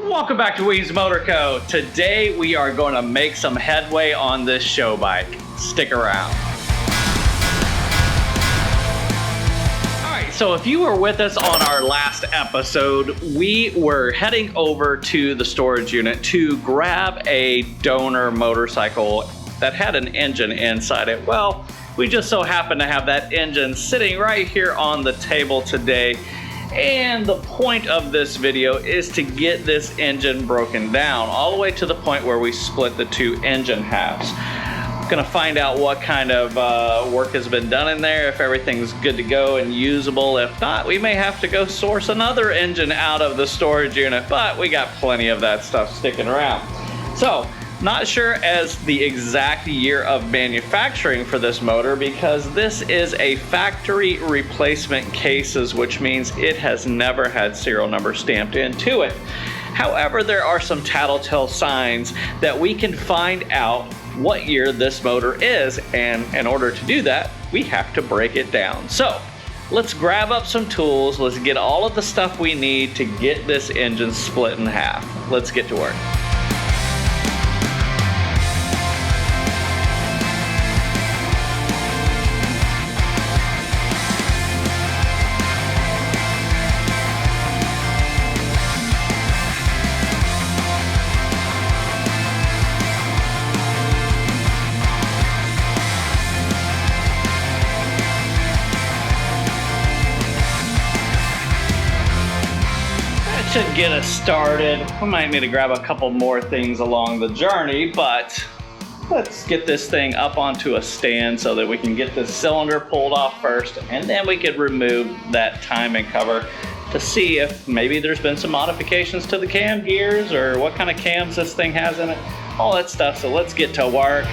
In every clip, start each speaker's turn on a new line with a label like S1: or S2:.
S1: Welcome back to Weems Motor Co. Today we are going to make some headway on this show bike. Stick around. Alright, so if you were with us on our last episode, we were heading over to the storage unit to grab a donor motorcycle that had an engine inside it. Well, we just so happen to have that engine sitting right here on the table today. And the point of this video is to get this engine broken down all the way to the point where we split the two engine halves. Gonna find out what kind of work has been done in there, if everything's good to go and usable. If not, we may have to go source another engine out of the storage unit, but we got plenty of that stuff sticking around. So, not sure as the exact year of manufacturing for this motor because this is a factory replacement cases, which means it has never had serial number stamped into it. However, there are some tattletale signs that we can find out what year this motor is, and in order to do that, we have to break it down. So, let's grab up some tools, let's get all of the stuff we need to get this engine split in half. Let's get to work. Should get us started. We might need to grab a couple more things along the journey, but let's get this thing up onto a stand so that we can get this cylinder pulled off first, and then we could remove that timing cover to see if maybe there's been some modifications to the cam gears or what kind of cams this thing has in it, all that stuff. So let's get to work.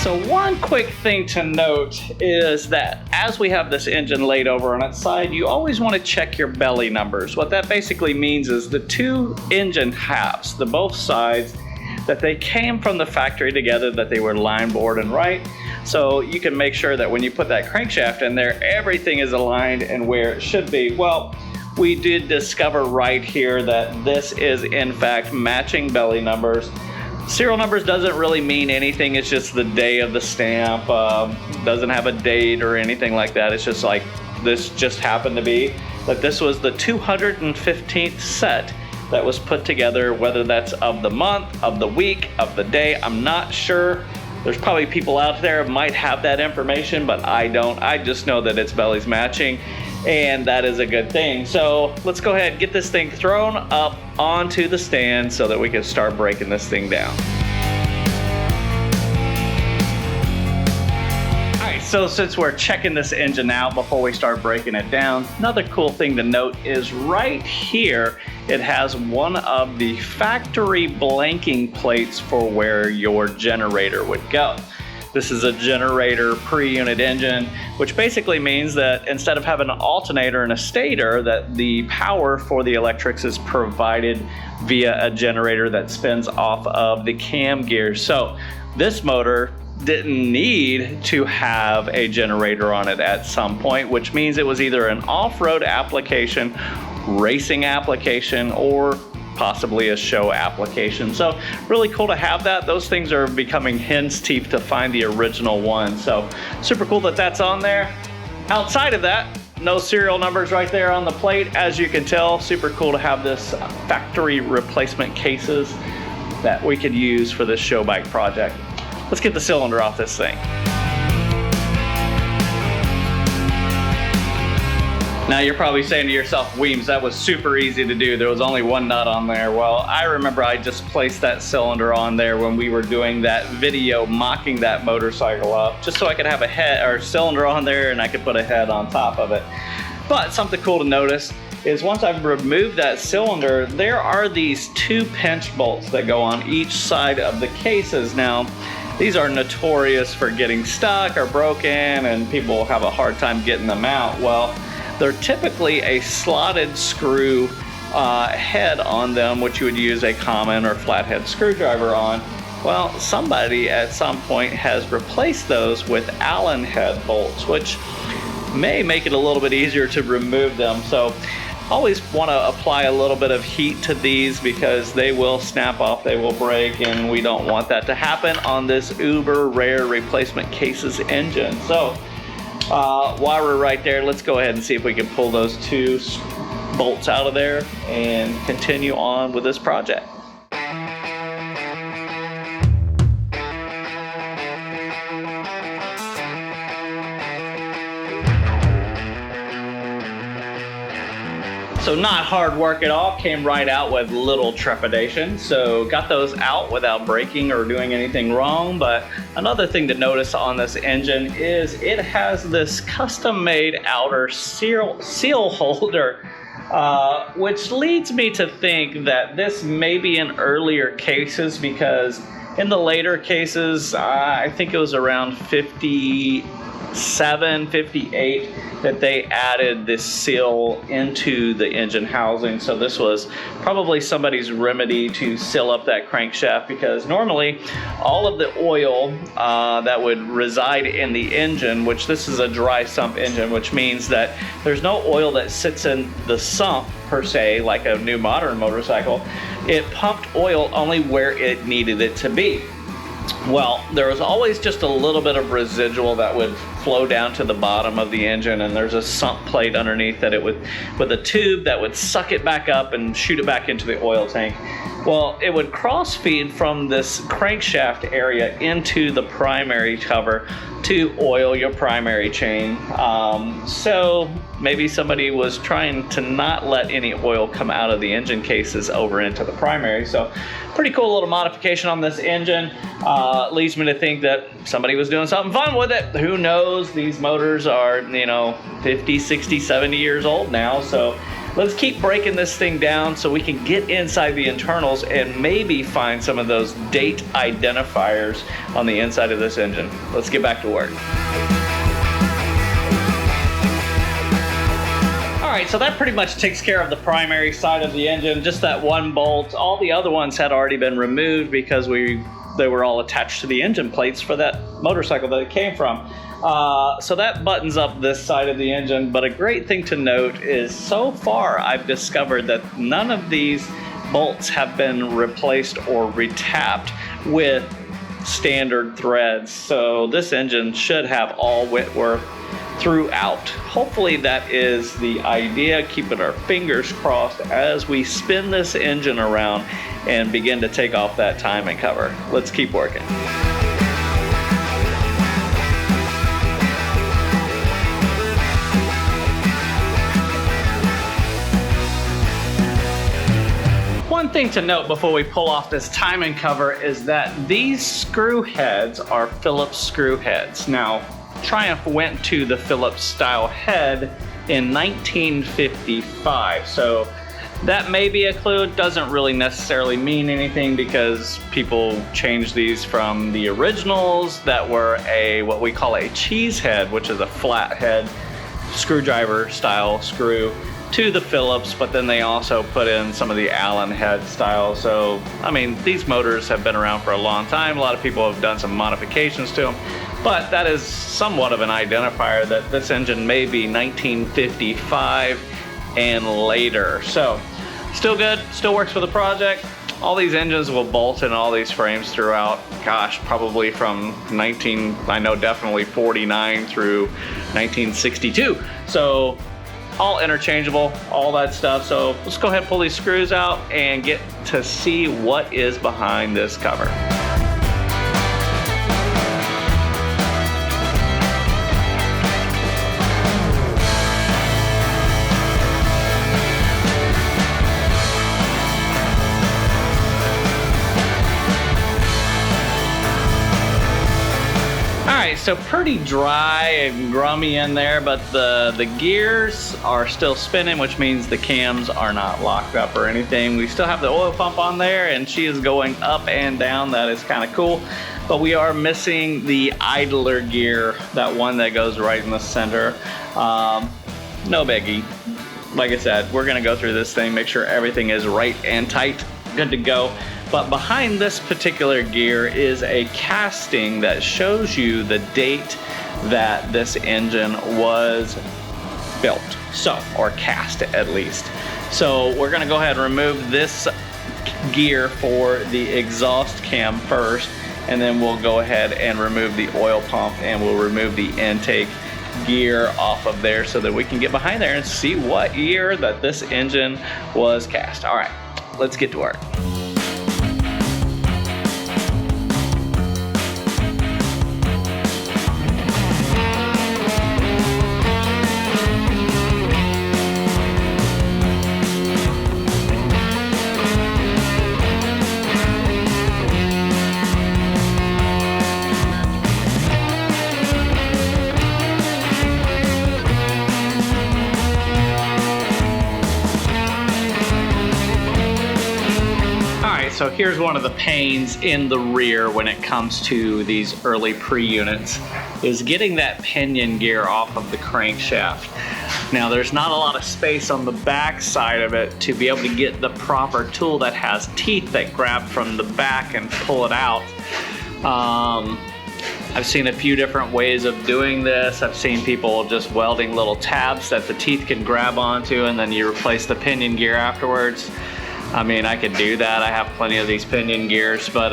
S1: So one quick thing to note is that as we have this engine laid over on its side, you always want to check your belly numbers. What that basically means is the two engine halves, the both sides, that they came from the factory together, that they were line bored and right. So you can make sure that when you put that crankshaft in there, everything is aligned and where it should be. Well, we did discover right here that this is in fact matching belly numbers. Serial numbers doesn't really mean anything, it's just the day of the stamp, doesn't have a date or anything like that. It's just like, this just happened to be that this was the 215th set that was put together, whether that's of the month, of the week, of the day, I'm not sure. There's probably people out there who might have that information, but I don't. I just know that its belly's matching, and that is a good thing. So let's go ahead and get this thing thrown up onto the stand so that we can start breaking this thing down. Alright, so since we're checking this engine out before we start breaking it down, another cool thing to note is right here it has one of the factory blanking plates for where your generator would go. This is a generator pre-unit engine, which basically means that instead of having an alternator and a stator, that the power for the electrics is provided via a generator that spins off of the cam gears. So this motor didn't need to have a generator on it at some point, which means it was either an off-road application, racing application, or possibly a show application. So really cool to have that. Those things are becoming hen's teeth to find the original one. So super cool that that's on there. Outside of that, no serial numbers right there on the plate. As you can tell, super cool to have this factory replacement cases that we could use for this show bike project. Let's get the cylinder off this thing. Now you're probably saying to yourself, Weems, that was super easy to do. There was only one nut on there. Well, I remember I just placed that cylinder on there when we were doing that video mocking that motorcycle up, just so I could have a head or cylinder on there and I could put a head on top of it. But something cool to notice is once I've removed that cylinder, there are these two pinch bolts that go on each side of the cases. Now, these are notorious for getting stuck or broken, and people have a hard time getting them out. Well, they're typically a slotted screw head on them, which you would use a common or flathead screwdriver on. Well, somebody at some point has replaced those with Allen head bolts, which may make it a little bit easier to remove them. So always want to apply a little bit of heat to these because they will snap off, they will break, and we don't want that to happen on this uber rare replacement cases engine. So while we're right there, let's go ahead and see if we can pull those two bolts out of there and continue on with this project. So not hard work at all, came right out with little trepidation. So got those out without breaking or doing anything wrong. But another thing to notice on this engine is it has this custom made outer seal holder, which leads me to think that this may be in earlier cases, because in the later cases, I think it was around 57, 58, that they added this seal into the engine housing. So this was probably somebody's remedy to seal up that crankshaft, because normally all of the oil that would reside in the engine, which this is a dry sump engine, which means that there's no oil that sits in the sump per se, like a new modern motorcycle. It pumped oil only where it needed it to be. Well, there was always just a little bit of residual that would flow down to the bottom of the engine, and there's a sump plate underneath that it would, with a tube that would suck it back up and shoot it back into the oil tank. Well, it would cross feed from this crankshaft area into the primary cover to oil your primary chain. So maybe somebody was trying to not let any oil come out of the engine cases over into the primary. So pretty cool little modification on this engine. Leads me to think that somebody was doing something fun with it. Who knows? These motors are, 50, 60, 70 years old now. So let's keep breaking this thing down so we can get inside the internals and maybe find some of those date identifiers on the inside of this engine. Let's get back to work. All right, so that pretty much takes care of the primary side of the engine, just that one bolt. All the other ones had already been removed because they were all attached to the engine plates for that motorcycle that it came from. So that buttons up this side of the engine, but a great thing to note is so far I've discovered that none of these bolts have been replaced or retapped with standard threads. So this engine should have all Whitworth throughout. Hopefully that is the idea, keeping our fingers crossed as we spin this engine around and begin to take off that timing cover. Let's keep working. One thing to note before we pull off this timing cover is that these screw heads are Phillips screw heads. Now, Triumph went to the Phillips style head in 1955, so that may be a clue. It doesn't really necessarily mean anything because people changed these from the originals that were what we call a cheese head, which is a flat head screwdriver style screw, to the Phillips, but then they also put in some of the Allen head style. So, I mean, these motors have been around for a long time. A lot of people have done some modifications to them, but that is somewhat of an identifier that this engine may be 1955 and later. So, still good, still works for the project. All these engines will bolt in all these frames throughout, gosh, probably from definitely 49 through 1962. So, all interchangeable, all that stuff. So let's go ahead and pull these screws out and get to see what is behind this cover. So pretty dry and grummy in there, but the gears are still spinning, which means the cams are not locked up or anything. We still have the oil pump on there and she is going up and down. That is kind of cool, but we are missing the idler gear, that one that goes right in the center. No biggie. Like I said, we're gonna go through this thing, make sure everything is right and tight, good to go. But behind this particular gear is a casting that shows you the date that this engine was built, so, or cast at least. So we're gonna go ahead and remove this gear for the exhaust cam first, and then we'll go ahead and remove the oil pump, and we'll remove the intake gear off of there so that we can get behind there and see what year that this engine was cast. All right, let's get to work. So here's one of the pains in the rear when it comes to these early pre-units, is getting that pinion gear off of the crankshaft. Now there's not a lot of space on the back side of it to be able to get the proper tool that has teeth that grab from the back and pull it out. I've seen a few different ways of doing this. I've seen people just welding little tabs that the teeth can grab onto, and then you replace the pinion gear afterwards. I mean, I could do that. I have plenty of these pinion gears, but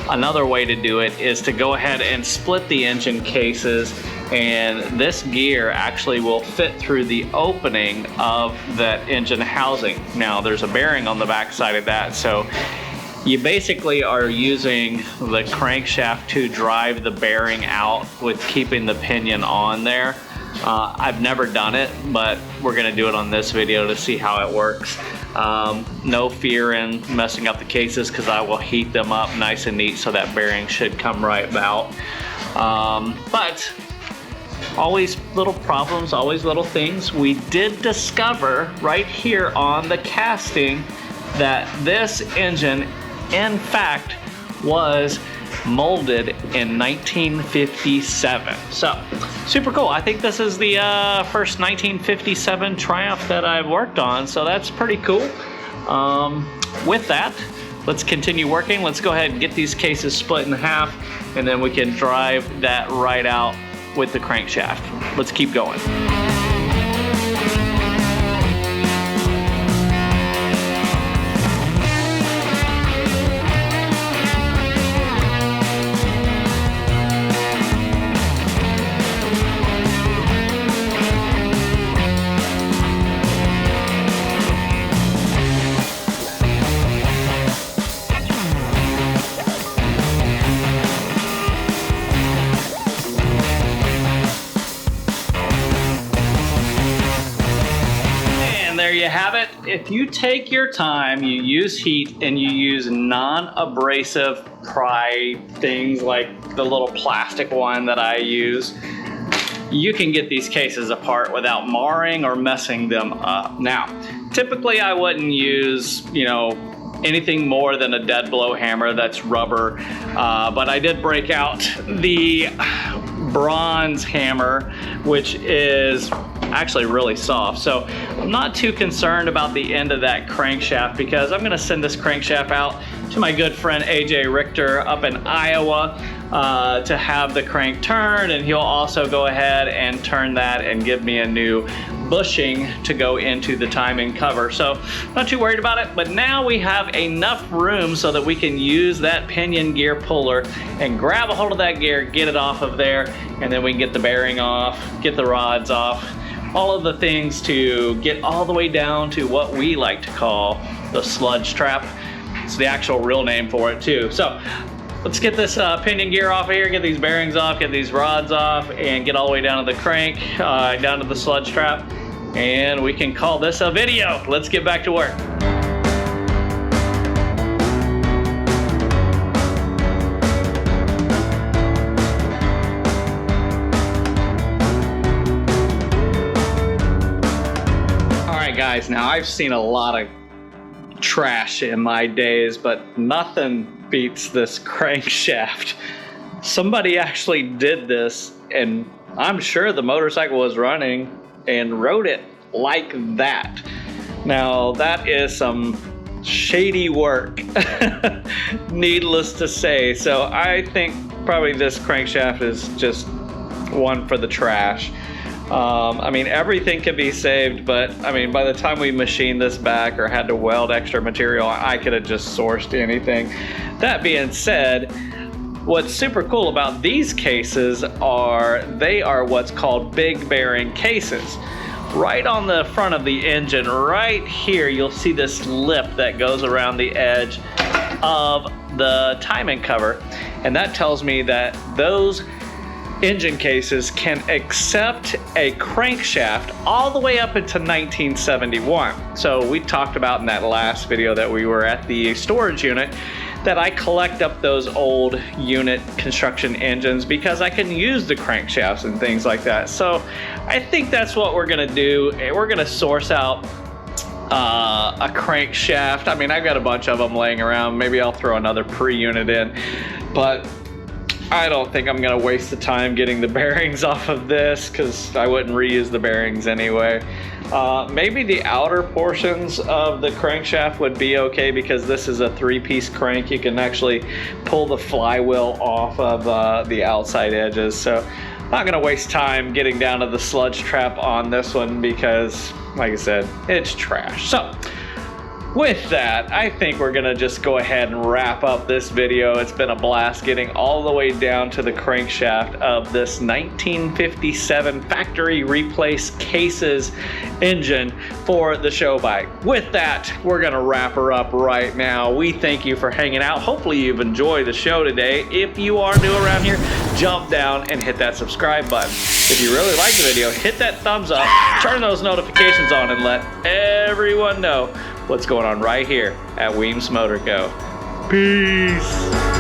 S1: another way to do it is to go ahead and split the engine cases, and this gear actually will fit through the opening of that engine housing. Now, there's a bearing on the back side of that, so you basically are using the crankshaft to drive the bearing out with keeping the pinion on there. I've never done it, but we're gonna do it on this video to see how it works. No fear in messing up the cases, because I will heat them up nice and neat so that bearing should come right out. But always little problems, always little things. We did discover right here on the casting that this engine, in fact, was molded in 1957. So super cool. I think this is the first 1957 Triumph that I've worked on, so that's pretty cool. With that, let's continue working. Let's go ahead and get these cases split in half, and then we can drive that right out with the crankshaft. Let's keep going. You have it. If you take your time, you use heat, and you use non-abrasive pry things like the little plastic one that I use, you can get these cases apart without marring or messing them up. Now, typically I wouldn't use, anything more than a dead blow hammer that's rubber, but I did break out the bronze hammer, which is actually really soft. So I'm not too concerned about the end of that crankshaft, because I'm gonna send this crankshaft out to my good friend AJ Richter up in Iowa to have the crank turned, and he'll also go ahead and turn that and give me a new bushing to go into the timing cover. So not too worried about it, but now we have enough room so that we can use that pinion gear puller and grab a hold of that gear, get it off of there, and then we can get the bearing off, get the rods off, all of the things to get all the way down to what we like to call the sludge trap. It's the actual real name for it too. So let's get this pinion gear off of here, get these bearings off, get these rods off, and get all the way down to the crank, down to the sludge trap, and we can call this a video. Let's get back to work. Guys, now I've seen a lot of trash in my days, but nothing beats this crankshaft. Somebody actually did this, and I'm sure the motorcycle was running and rode it like that. Now that is some shady work, needless to say. So I think probably this crankshaft is just one for the trash. I mean, everything can be saved, but I mean, by the time we machined this back or had to weld extra material, I could have just sourced anything. That being said, what's super cool about these cases are they are what's called big bearing cases. Right on the front of the engine, right here, you'll see this lip that goes around the edge of the timing cover, and that tells me that those engine cases can accept a crankshaft all the way up into 1971. So we talked about in that last video that we were at the storage unit that I collect up those old unit construction engines because I can use the crankshafts and things like that. So I think that's what we're gonna do. We're gonna source out a crankshaft. I mean, I've got a bunch of them laying around. Maybe I'll throw another pre-unit in, but I don't think I'm gonna waste the time getting the bearings off of this because I wouldn't reuse the bearings anyway. Maybe the outer portions of the crankshaft would be okay because this is a 3-piece crank. You can actually pull the flywheel off of the outside edges. So I'm not gonna waste time getting down to the sludge trap on this one because, like I said, it's trash. So with that, I think we're gonna just go ahead and wrap up this video. It's been a blast getting all the way down to the crankshaft of this 1957 factory replace cases engine for the show bike. With that, we're gonna wrap her up right now. We thank you for hanging out. Hopefully you've enjoyed the show today. If you are new around here, jump down and hit that subscribe button. If you really like the video, hit that thumbs up, turn those notifications on, and let everyone know what's going on right here at Weems Motor Co. Peace.